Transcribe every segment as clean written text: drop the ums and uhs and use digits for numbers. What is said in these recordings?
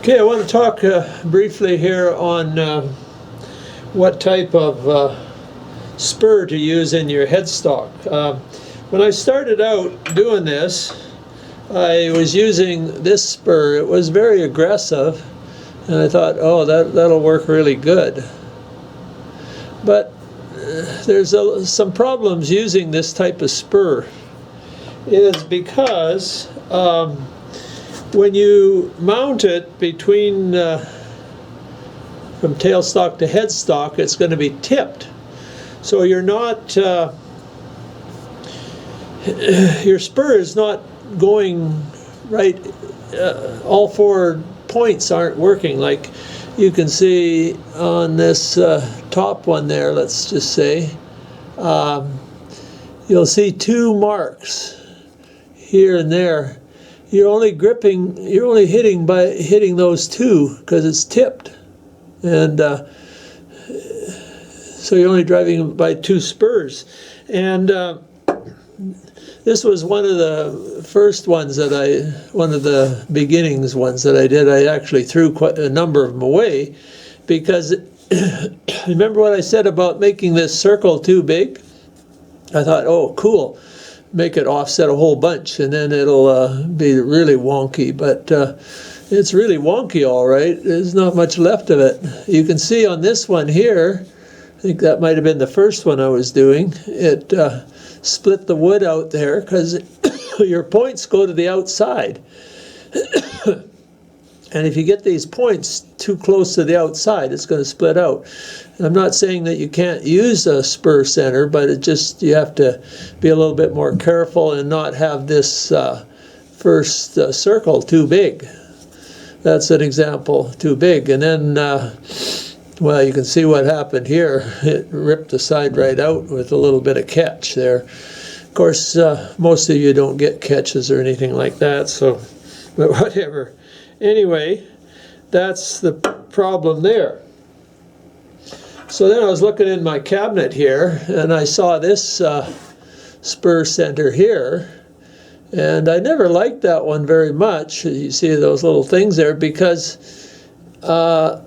Okay, I want to talk briefly here on what type of spur to use in your headstock. When I started out doing this, I was using this spur. It was very aggressive, and I thought, oh, that'll work really good. But there's some problems using this type of spur. Is because when you mount it between from tailstock to headstock, it's going to be tipped. So you're not, your spur is not going right, all 4 points aren't working. Like you can see on this top one there, let's just say, you'll see 2 marks here and there. You're only hitting by hitting those 2 because it's tipped, and so you're only driving by 2 spurs. And this was one of the first ones that one of the beginnings ones that I did. I actually threw quite a number of them away because remember what I said about making this circle too big? I thought, oh, cool. Make it offset a whole bunch, and then it'll be really wonky. But it's really wonky, all right. There's not much left of it. You can see on this one here, I think that might have been the first one I was doing, it split the wood out there because your points go to the outside. And if you get these points too close to the outside, it's going to split out. I'm not saying that you can't use a Spur Center, but it just, you have to be a little bit more careful and not have this first circle too big. That's an example, too big. And then, well, you can see what happened here. It ripped the side right out with a little bit of catch there. Of course, most of you don't get catches or anything like that, so, but whatever. Anyway, that's the problem there. So then I was looking in my cabinet here, and I saw this Spur Center here, and I never liked that one very much. You see those little things there, because the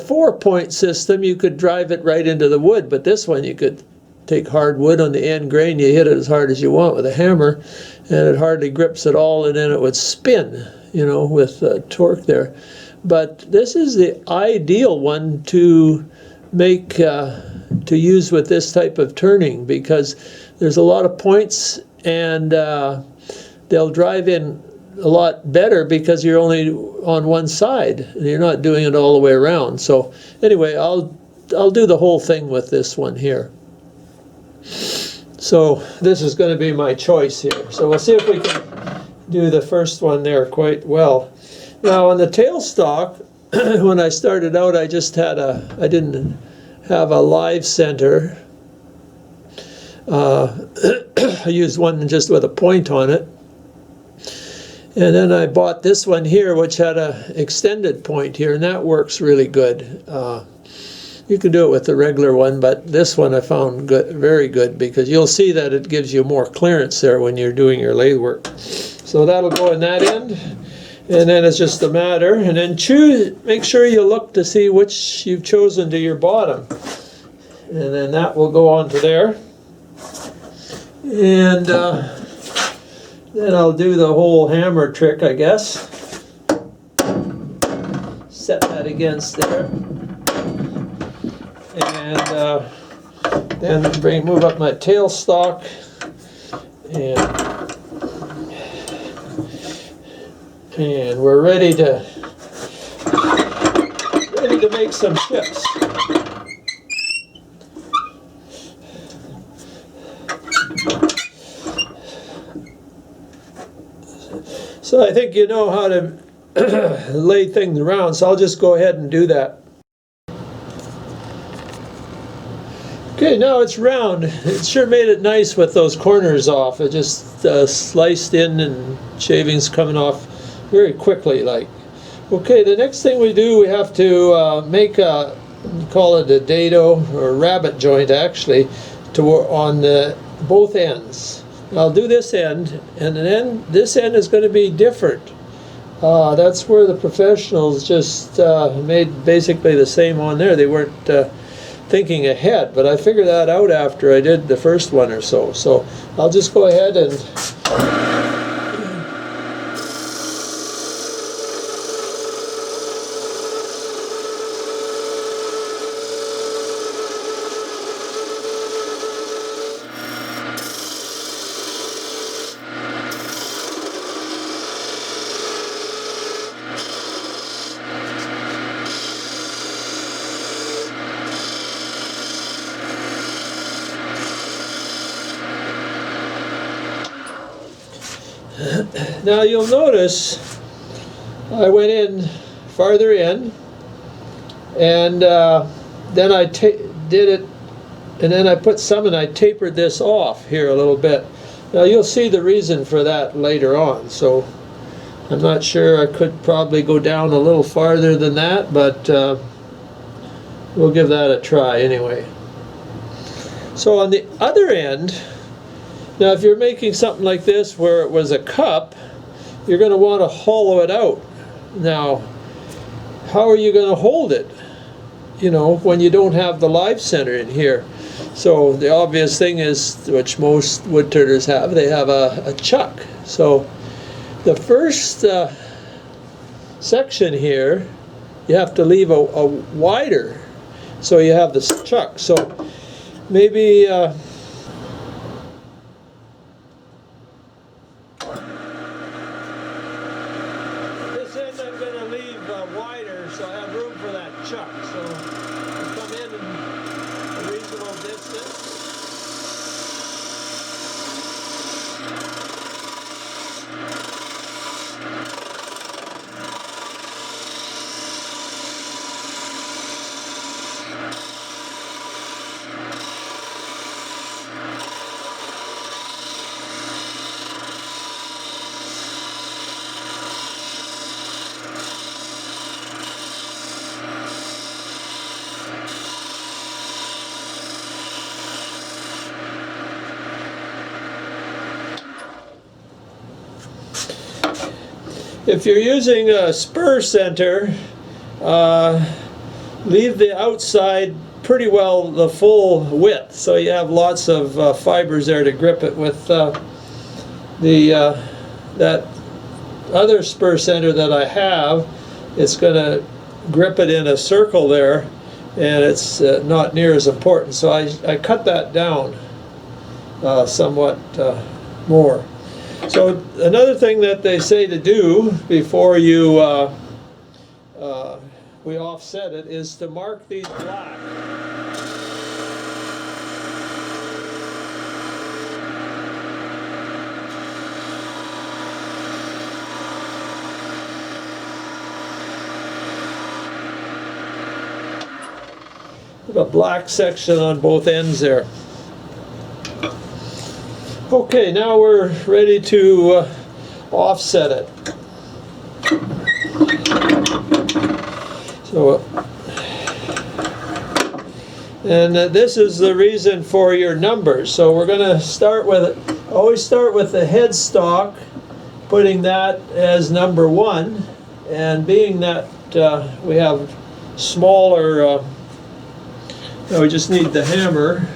4-point system, you could drive it right into the wood, but this one you could take hard wood on the end grain, you hit it as hard as you want with a hammer, and it hardly grips at all, and then it would spin, you know, with torque there. But this is the ideal one to make, to use with this type of turning, because there's a lot of points, and they'll drive in a lot better because you're only on one side, and you're not doing it all the way around. So anyway, I'll do the whole thing with this one here. So this is going to be my choice here. So we'll see if we can do the first one there quite well. Now on the tailstock, when I started out, I just had I didn't have a live center. I used one just with a point on it. And then I bought this one here, which had a extended point here, and that works really good. You can do it with the regular one, but this one I found good, very good, because you'll see that it gives you more clearance there when you're doing your lathe work. So that'll go in that end, and then it's just a matter, and then make sure you look to see which you've chosen to your bottom, and then that will go onto there. And then I'll do the whole hammer trick, I guess. Set that against there. And then move up my tailstock, and we're ready to make some chips. So I think you know how to lay things around, so I'll just go ahead and do that. Okay, now it's round. It sure made it nice with those corners off. It just sliced in, and shavings coming off very quickly like. Okay, the next thing we do, we have to make a, call it a dado, or rabbit joint actually, on both ends. I'll do this end, and then this end is going to be different That's where the professionals just made basically the same on there. They weren't thinking ahead, but I figured that out after I did the first one or so. So I'll just go ahead and now you'll notice I went in farther in, and then I did it, and then I put some and I tapered this off here a little bit. Now you'll see the reason for that later on, so I'm not sure. I could probably go down a little farther than that, but we'll give that a try anyway. So on the other end, now if you're making something like this where it was a cup, you're going to want to hollow it out. Now, how are you going to hold it, you know, when you don't have the live center in here? So the obvious thing is, which most wood turners have, they have a chuck. So the first section here, you have to leave a wider, so you have this chuck. So maybe this end I'm going to leave wider, so I have room for that chuck. So I'll come in a reasonable distance. If you're using a Spur Center, leave the outside pretty well the full width, so you have lots of fibers there to grip it with. That other Spur Center that I have, it's going to grip it in a circle there, and it's not near as important. So I cut that down somewhat more. So another thing that they say to do before you we offset it is to mark these black. A black section on both ends there. Okay, now we're ready to offset it. So, and this is the reason for your numbers. So we're going to start with, always start with the headstock, putting that as number 1, and being that we have smaller, we just need the hammer.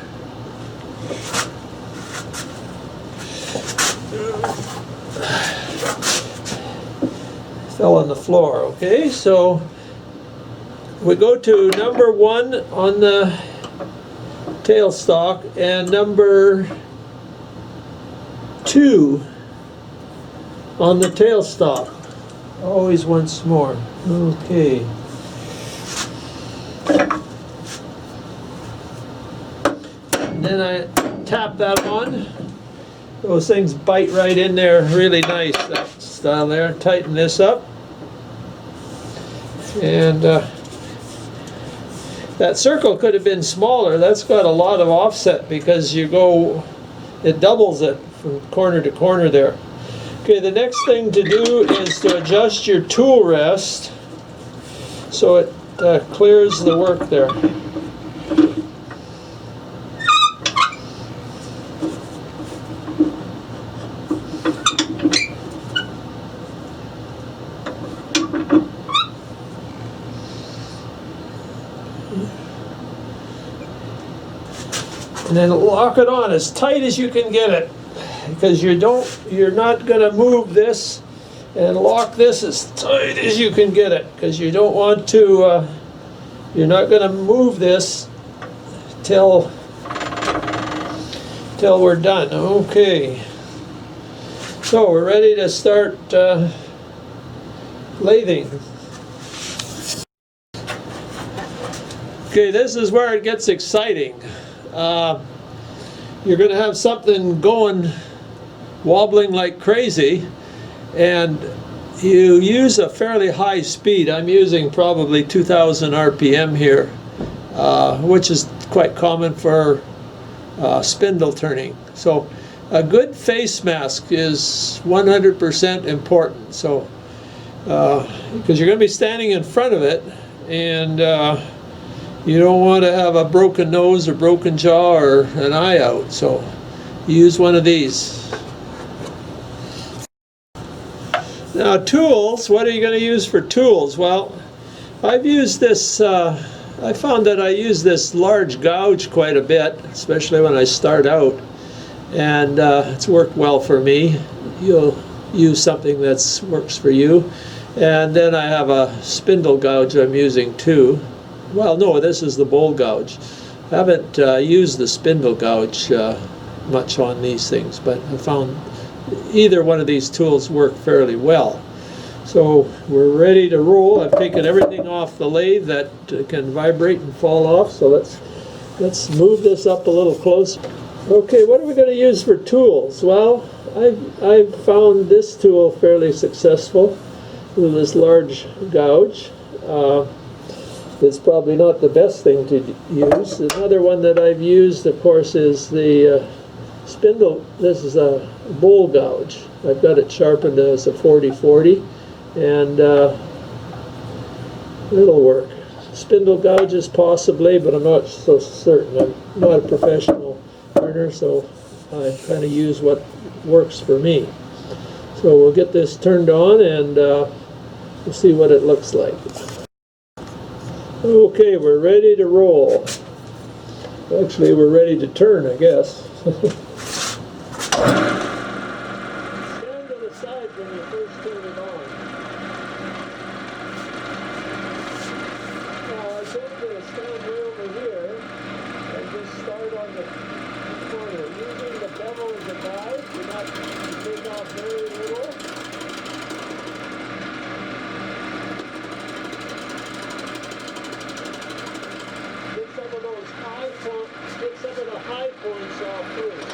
Fell on the floor. Okay, so we go to number 1 on the tailstock and number 2 on the tailstock. Always once more. Okay. And then I tap that on. Those things bite right in there really nice, that style there. Tighten this up. And that circle could have been smaller. That's got a lot of offset because you go, it doubles it from corner to corner there. Okay, the next thing to do is to adjust your tool rest so it clears the work there. And then lock it on as tight as you can get it, because you're not going to move this, and lock this as tight as you can get it, because you don't want to, you're not going to move this till we're done. Okay, so we're ready to start lathing. Okay, this is where it gets exciting. You're going to have something going, wobbling like crazy, and you use a fairly high speed. I'm using probably 2,000 RPM here, which is quite common for spindle turning. So a good face mask is 100% important. So because you're going to be standing in front of it, and you don't want to have a broken nose or broken jaw or an eye out, so use one of these. Now tools, what are you going to use for tools? Well, I've used this, I found that I use this large gouge quite a bit, especially when I start out, and it's worked well for me. You'll use something that works for you. And then I have a spindle gouge I'm using too. Well, no, this is the bowl gouge. I haven't used the spindle gouge much on these things, but I found either one of these tools work fairly well. So we're ready to roll. I've taken everything off the lathe that can vibrate and fall off, so let's move this up a little closer. Okay, what are we going to use for tools? Well, I've found this tool fairly successful with this large gouge. It's probably not the best thing to use. Another one that I've used, of course, is the spindle. This is a bowl gouge. I've got it sharpened as a 40-40, and it'll work. Spindle gouges possibly, but I'm not so certain. I'm not a professional turner, so I kind of use what works for me. So we'll get this turned on, and we'll see what it looks like. Okay, we're ready to roll. Actually, we're ready to turn, I guess. Stand to the side when you first turn it on. Now, I said to stand way over here and just start on the corner. Using the bevel as a guide, you're not to take off very little. Get some of the high points off first.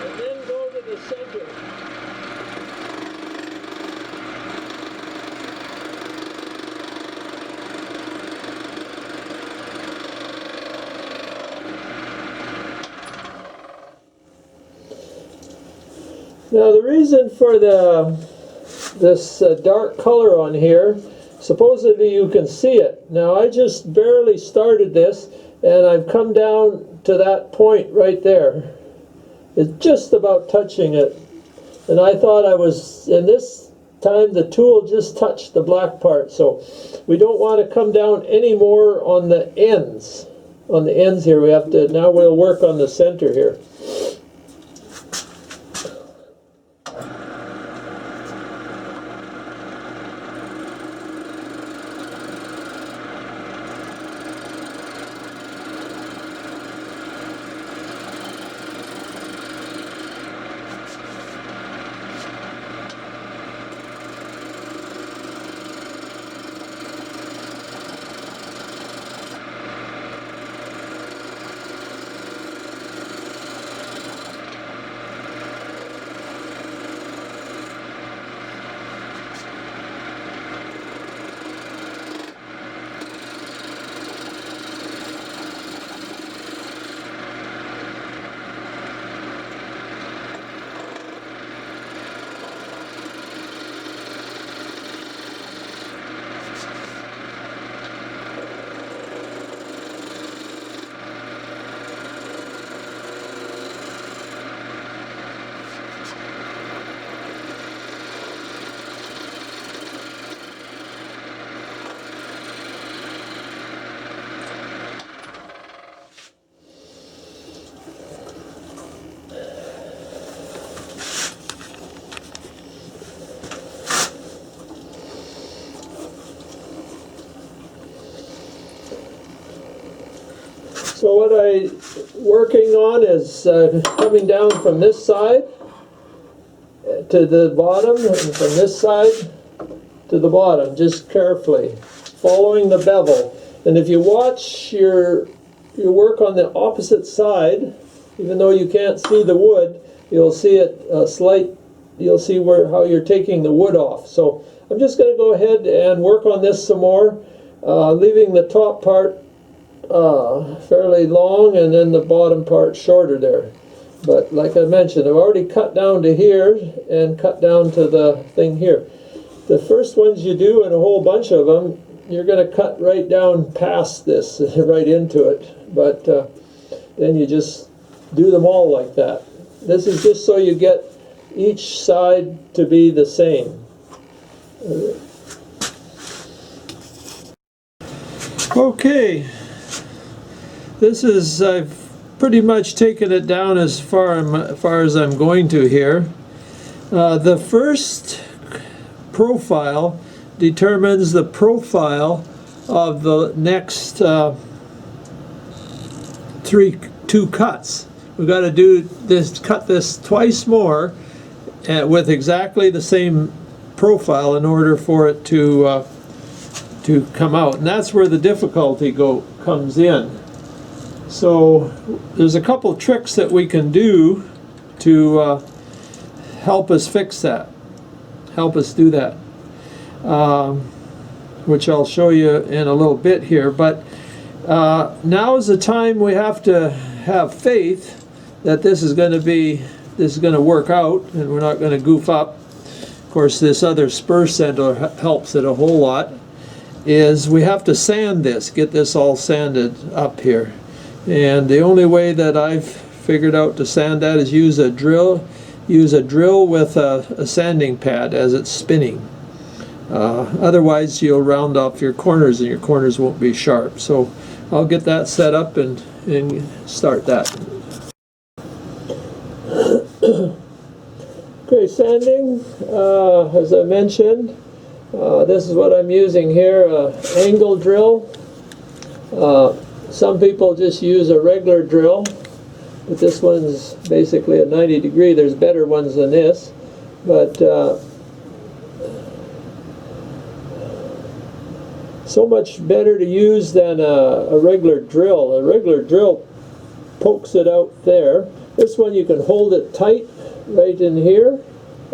And then go to the center. Now the reason for this dark color on here, supposedly you can see it. Now I just barely started this, and I've come down to that point right there. It's just about touching it. And I thought I was, in this time the tool just touched the black part, so we don't want to come down any more on the ends. On the ends here, we have to, now we'll work on the center here. So what I'm working on is coming down from this side to the bottom, and from this side to the bottom, just carefully, following the bevel. And if you watch your work on the opposite side, even though you can't see the wood, you'll see it you'll see how you're taking the wood off. So I'm just going to go ahead and work on this some more, leaving the top part fairly long and then the bottom part shorter there. But like I mentioned, I've already cut down to here and cut down to the thing here. The first ones you do, and a whole bunch of them, you're going to cut right down past this, right into it. But then you just do them all like that. This is just so you get each side to be the same. Okay, this is, I've pretty much taken it down as far as I'm going to here. The first profile determines the profile of the next two cuts. We've got to do this, cut this twice more with exactly the same profile in order for it to come out, and that's where the difficulty comes in. So there's a couple tricks that we can do to help us fix that, help us do that, which I'll show you in a little bit here. But now is the time we have to have faith that this is going to work out, and we're not going to goof up. Of course, this other Spur Center helps it a whole lot. Is we have to sand this, get this all sanded up here. And the only way that I've figured out to sand that is use a drill with a sanding pad as it's spinning. Otherwise you'll round off your corners and your corners won't be sharp. So I'll get that set up and start that. Okay, sanding, as I mentioned, this is what I'm using here, angle drill. Some people just use a regular drill, but this one's basically a 90 degree. There's better ones than this, but so much better to use than a regular drill. A regular drill pokes it out there. This one you can hold it tight right in here,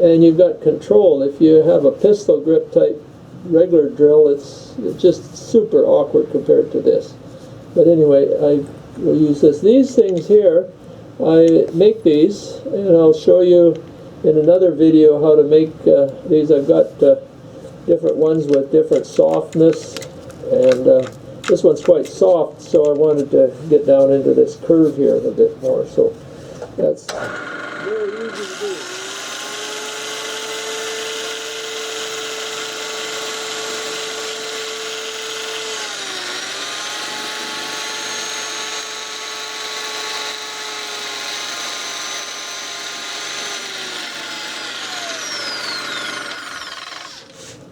and you've got control. If you have a pistol grip type regular drill, it's just super awkward compared to this. But anyway, I will use this. These things here, I make these, and I'll show you in another video how to make these. I've got different ones with different softness, and this one's quite soft, so I wanted to get down into this curve here a bit more. So that's very easy to do.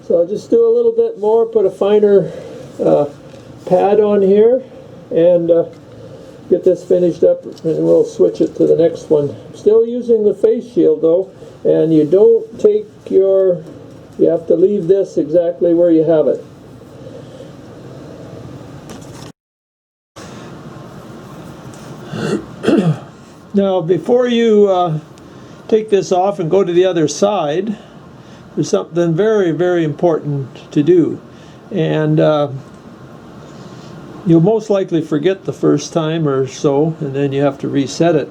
So I'll just do a little bit more, put a finer pad on here, and get this finished up, and we'll switch it to the next one. Still using the face shield though, and you don't take you have to leave this exactly where you have it. Now before you take this off and go to the other side, there's something very, very important to do, and you'll most likely forget the first time or so, and then you have to reset it.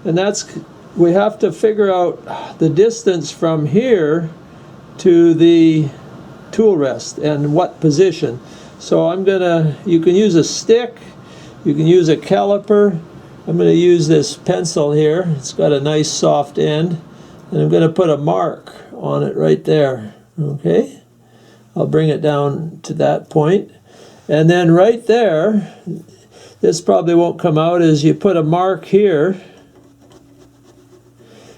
And that's, we have to figure out the distance from here to the tool rest and what position. So you can use a stick, you can use a caliper. I'm going to use this pencil here. It's got a nice soft end, and I'm going to put a mark on it right there. Okay, I'll bring it down to that point, and then right there, this probably won't come out, as you put a mark here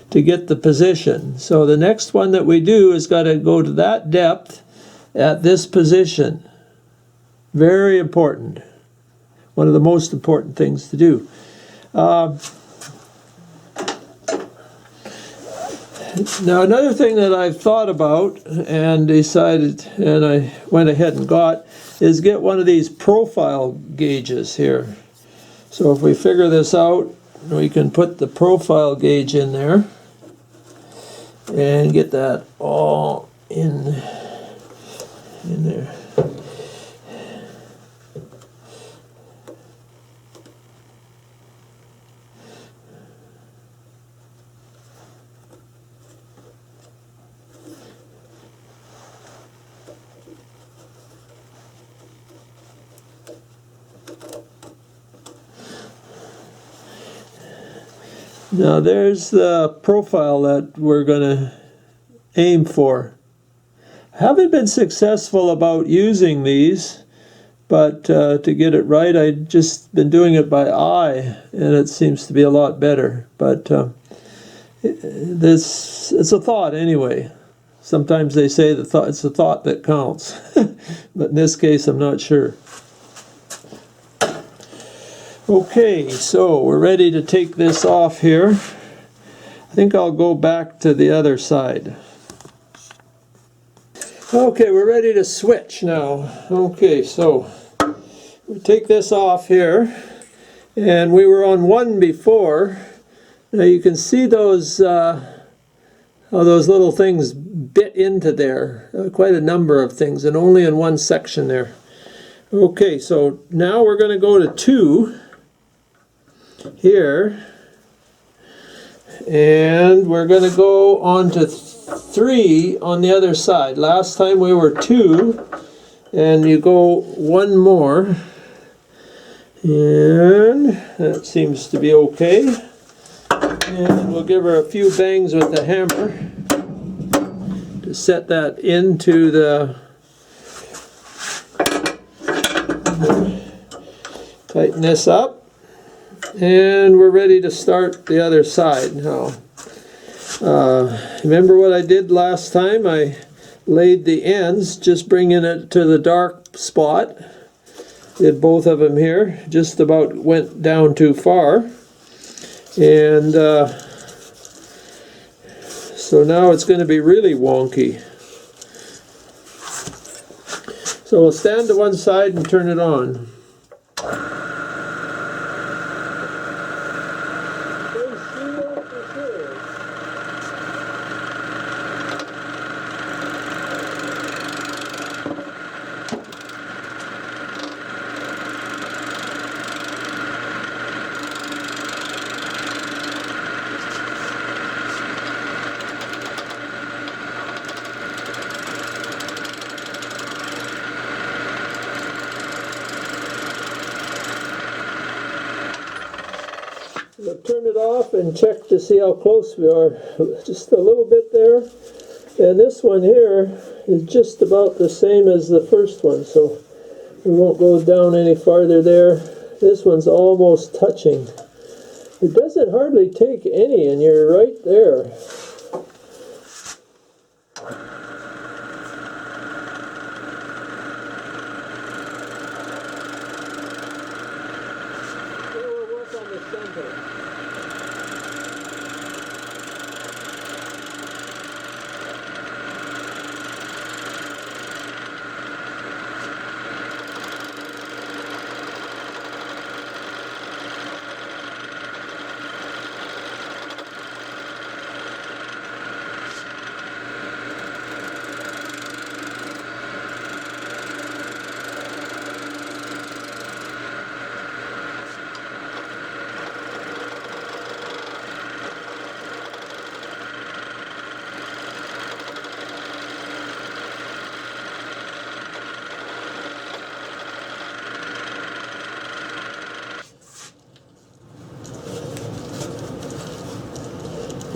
to get the position. So the next one that we do is got to go to that depth at this position. Very important. one of the most important things to do. Now another thing that I've thought about and decided, and I went ahead and got, is get one of these profile gauges here. So if we figure this out, we can put the profile gauge in there and get that all in there. Now there's the profile that we're going to aim for. I haven't been successful about using these, but to get it right, I've just been doing it by eye, and it seems to be a lot better. But it's a thought anyway. Sometimes they say it's the thought that counts, but in this case, I'm not sure. Okay, so we're ready to take this off here. I think I'll go back to the other side. Okay, we're ready to switch now. Okay, so we take this off here, and we were on 1 before. Now you can see those how those little things bit into there. Quite a number of things, and only in one section there. Okay, so now we're going to go to 2. Here, and we're going to go on to 3 on the other side. Last time we were 2, and you go 1 more, and that seems to be okay. And we'll give her a few bangs with the hammer to set that into the, tighten this up. And we're ready to start the other side now. Remember what I did last time? I laid the ends, just bringing it to the dark spot. Did both of them here. Just about went down too far. And so now it's going to be really wonky. So we'll stand to one side and turn it on. We'll turn it off and check to see how close we are. Just a little bit there. And this one here is just about the same as the first one, so we won't go down any farther there. This one's almost touching. It doesn't hardly take any, and you're right there. We'll work on the center.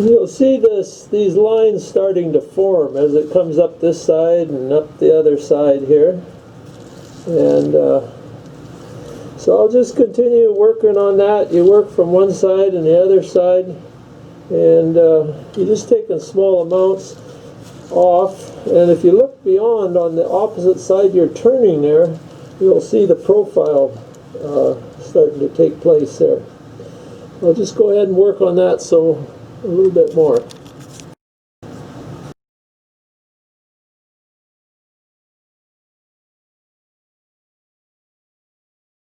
You'll see these lines starting to form as it comes up this side and up the other side here. And so I'll just continue working on that. You work from one side and the other side, and you just take in small amounts off. And if you look beyond on the opposite side you're turning there, you'll see the profile starting to take place there. I'll just go ahead and work on that so a little bit more.